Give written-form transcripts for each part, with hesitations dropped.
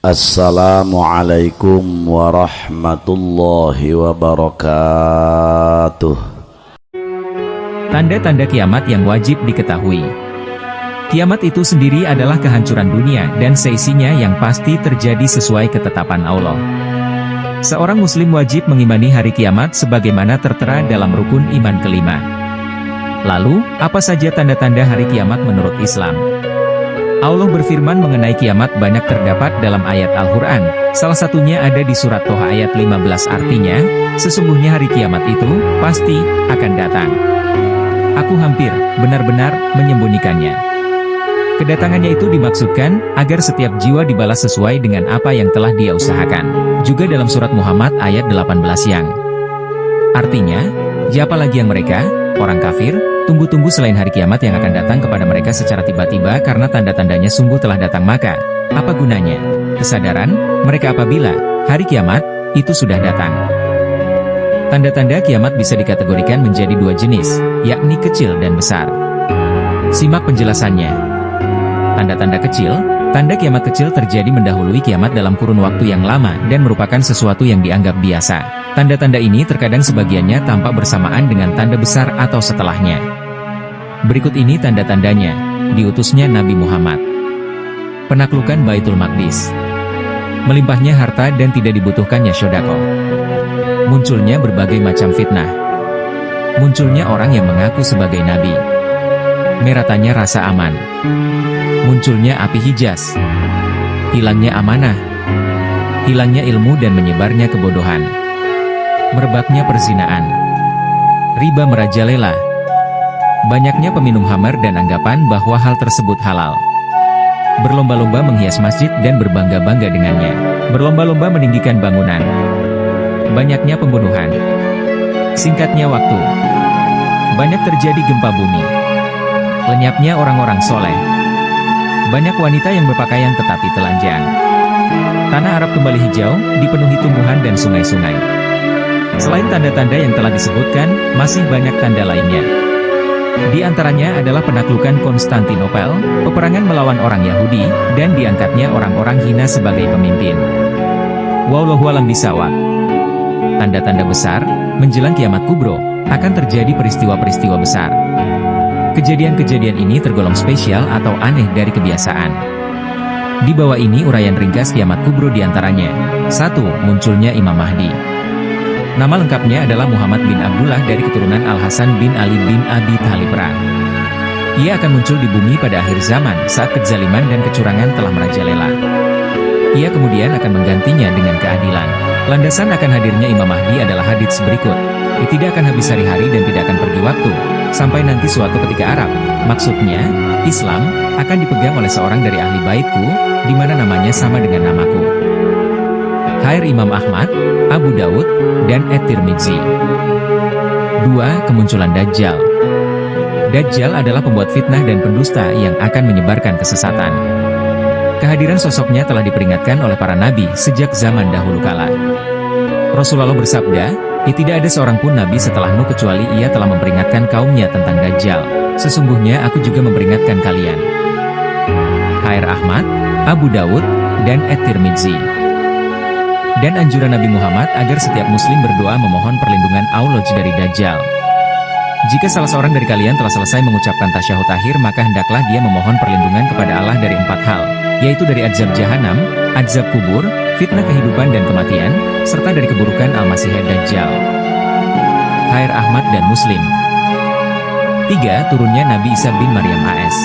Assalamualaikum warahmatullahi wabarakatuh. Tanda-tanda kiamat yang wajib diketahui. Kiamat itu sendiri adalah kehancuran dunia dan seisinya yang pasti terjadi sesuai ketetapan Allah. Seorang muslim wajib mengimani hari kiamat sebagaimana tertera dalam rukun iman kelima. Lalu, apa saja tanda-tanda hari kiamat menurut Islam? Allah berfirman mengenai kiamat banyak terdapat dalam ayat Al-Quran, salah satunya ada di surat Toha ayat 15 artinya, sesungguhnya hari kiamat itu, pasti, akan datang. Aku hampir, benar-benar, menyembunyikannya. Kedatangannya itu dimaksudkan, agar setiap jiwa dibalas sesuai dengan apa yang telah dia usahakan. Juga dalam surat Muhammad ayat 18 yang artinya, siapa lagi yang mereka, orang kafir, tunggu-tunggu selain hari kiamat yang akan datang kepada mereka secara tiba-tiba karena tanda-tandanya sungguh telah datang maka, apa gunanya? Kesadaran, mereka apabila, hari kiamat, itu sudah datang. Tanda-tanda kiamat bisa dikategorikan menjadi dua jenis, yakni kecil dan besar. Simak penjelasannya. Tanda-tanda kecil, tanda kiamat kecil terjadi mendahului kiamat dalam kurun waktu yang lama dan merupakan sesuatu yang dianggap biasa. Tanda-tanda ini terkadang sebagiannya tampak bersamaan dengan tanda besar atau setelahnya. Berikut ini tanda-tandanya, diutusnya Nabi Muhammad. Penaklukan Baitul Maqdis. Melimpahnya harta dan tidak dibutuhkannya shodaqoh. Munculnya berbagai macam fitnah. Munculnya orang yang mengaku sebagai Nabi. Meratanya rasa aman. Munculnya api Hijaz. Hilangnya amanah. Hilangnya ilmu dan menyebarnya kebodohan. Merebaknya perzinaan. Riba merajalela. Banyaknya peminum khamar dan anggapan bahwa hal tersebut halal. Berlomba-lomba menghias masjid dan berbangga-bangga dengannya. Berlomba-lomba meninggikan bangunan. Banyaknya pembunuhan. Singkatnya waktu. Banyak terjadi gempa bumi. Lenyapnya orang-orang soleh. Banyak wanita yang berpakaian tetapi telanjang. Tanah Arab kembali hijau, dipenuhi tumbuhan dan sungai-sungai. Selain tanda-tanda yang telah disebutkan, masih banyak tanda lainnya. Di antaranya adalah penaklukan Konstantinopel, peperangan melawan orang Yahudi, dan diangkatnya orang-orang hina sebagai pemimpin. Wallahu a'lam bishawab. Tanda-tanda besar, menjelang kiamat kubro, akan terjadi peristiwa-peristiwa besar. Kejadian-kejadian ini tergolong spesial atau aneh dari kebiasaan. Di bawah ini uraian ringkas kiamat kubro diantaranya. 1. Munculnya Imam Mahdi. Nama lengkapnya adalah Muhammad bin Abdullah dari keturunan Al-Hasan bin Ali bin Abi Thalib Ra. Ia akan muncul di bumi pada akhir zaman saat kezaliman dan kecurangan telah merajalela. Ia kemudian akan menggantinya dengan keadilan. Landasan akan hadirnya Imam Mahdi adalah hadits berikut. Tidak akan habis hari-hari dan tidak akan pergi waktu, sampai nanti suatu ketika Arab, maksudnya, Islam, akan dipegang oleh seorang dari ahli baitku, di mana namanya sama dengan namaku. Khair Imam Ahmad, Abu Daud, dan At-Tirmidzi. 2. Kemunculan Dajjal. Dajjal adalah pembuat fitnah dan pendusta yang akan menyebarkan kesesatan. Kehadiran sosoknya telah diperingatkan oleh para nabi sejak zaman dahulu kala. Rasulullah bersabda, tidak ada seorang pun nabi setelah Nuh kecuali ia telah memperingatkan kaumnya tentang Dajjal. Sesungguhnya aku juga memperingatkan kalian. Khair Ahmad, Abu Daud, dan At-Tirmidzi. Dan anjuran Nabi Muhammad agar setiap muslim berdoa memohon perlindungan Allah dari Dajjal. Jika salah seorang dari kalian telah selesai mengucapkan tasyahud akhir maka hendaklah dia memohon perlindungan kepada Allah dari 4 hal, yaitu dari azab jahanam, azab kubur, fitnah kehidupan dan kematian, serta dari keburukan Al-Masih Dajjal. Khair Ahmad dan Muslim. 3. Turunnya Nabi Isa bin Maryam AS.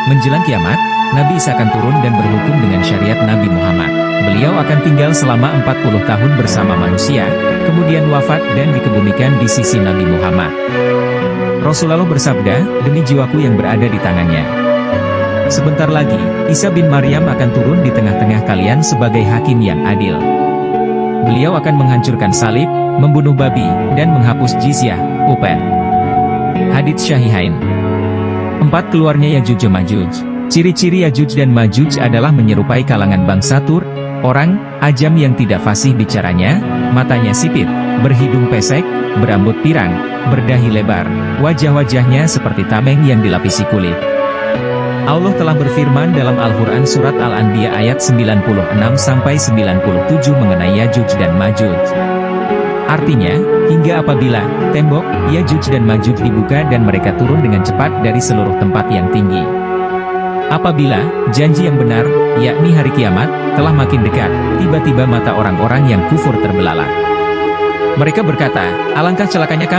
Menjelang kiamat, Nabi Isa akan turun dan berhukum dengan syariat Nabi Muhammad. Beliau akan tinggal selama 40 tahun bersama manusia, kemudian wafat dan dikebumikan di sisi Nabi Muhammad. Rasulullah bersabda, demi jiwaku yang berada di tangannya. Sebentar lagi, Isa bin Maryam akan turun di tengah-tengah kalian sebagai hakim yang adil. Beliau akan menghancurkan salib, membunuh babi, dan menghapus jizyah, upet. Hadits Syahihain. 4. Keluarnya Yajuj Majuj. Ciri-ciri Yajuj dan Majuj adalah menyerupai kalangan bangsa Tur, orang, ajam yang tidak fasih bicaranya, matanya sipit, berhidung pesek, berambut pirang, berdahi lebar, wajah-wajahnya seperti tameng yang dilapisi kulit. Allah telah berfirman dalam Al-Quran Surat Al-Anbiya ayat 96-97 mengenai Yajuj dan Majuj. Artinya, hingga apabila tembok Yajuj dan Majuj dibuka dan mereka turun dengan cepat dari seluruh tempat yang tinggi. Apabila janji yang benar, yakni hari kiamat, telah makin dekat, tiba-tiba mata orang-orang yang kufur terbelalak. Mereka berkata, alangkah celakanya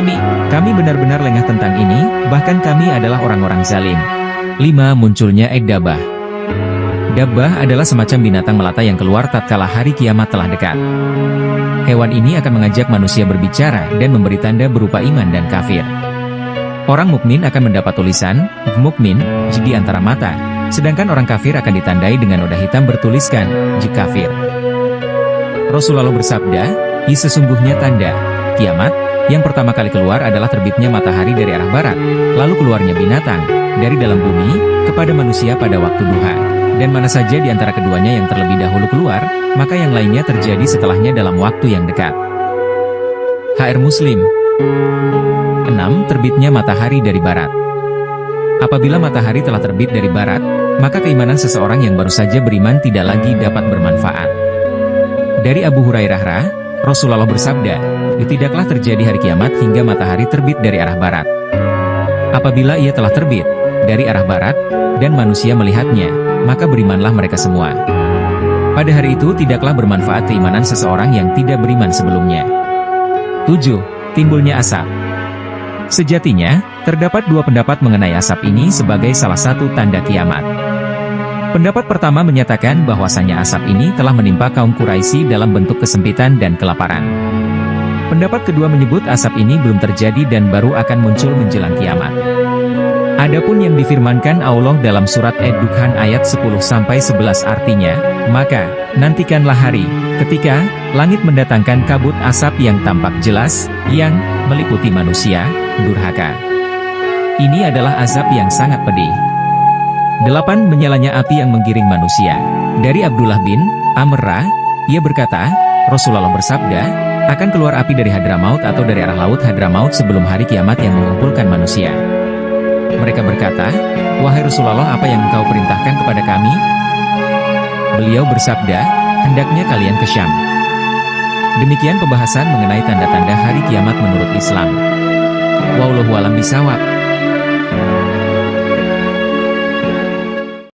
kami benar-benar lengah tentang ini, bahkan kami adalah orang-orang zalim. 5. Munculnya Dabbah. Dabbah adalah semacam binatang melata yang keluar tatkala hari kiamat telah dekat. Hewan ini akan mengajak manusia berbicara dan memberi tanda berupa iman dan kafir. Orang mukmin akan mendapat tulisan, mukmin, di antara mata, sedangkan orang kafir akan ditandai dengan noda hitam bertuliskan, kafir. Rasulullah bersabda, sesungguhnya tanda kiamat yang pertama kali keluar adalah terbitnya matahari dari arah barat, lalu keluarnya binatang dari dalam bumi kepada manusia pada waktu duha, dan mana saja di antara keduanya yang terlebih dahulu keluar, maka yang lainnya terjadi setelahnya dalam waktu yang dekat. HR Muslim. 6. Terbitnya matahari dari barat. Apabila matahari telah terbit dari barat, maka keimanan seseorang yang baru saja beriman tidak lagi dapat bermanfaat. Dari Abu Hurairah, Rasulullah bersabda, tidaklah terjadi hari kiamat hingga matahari terbit dari arah barat. Apabila ia telah terbit dari arah barat, dan manusia melihatnya, maka berimanlah mereka semua. Pada hari itu tidaklah bermanfaat keimanan seseorang yang tidak beriman sebelumnya. 7. Timbulnya asap. Sejatinya, terdapat dua pendapat mengenai asap ini sebagai salah satu tanda kiamat. Pendapat pertama menyatakan bahwasanya asap ini telah menimpa kaum Quraisy dalam bentuk kesempitan dan kelaparan. Pendapat kedua menyebut asap ini belum terjadi dan baru akan muncul menjelang kiamat. Adapun yang difirmankan Allah dalam surat Ad-Dukhan ayat 10-11 artinya, maka, nantikanlah hari, ketika, langit mendatangkan kabut asap yang tampak jelas, yang meliputi manusia, durhaka. Ini adalah azab yang sangat pedih. 8. Menyalanya api yang menggiring manusia. Dari Abdullah bin Amr, ia berkata, Rasulullah bersabda, akan keluar api dari Hadramaut atau dari arah laut Hadramaut sebelum hari kiamat yang mengumpulkan manusia. Mereka berkata, wahai Rasulullah, apa yang engkau perintahkan kepada kami? Beliau bersabda, hendaknya kalian ke Syam. Demikian pembahasan mengenai tanda-tanda hari kiamat menurut Islam. Wallahu a'lam bishawab.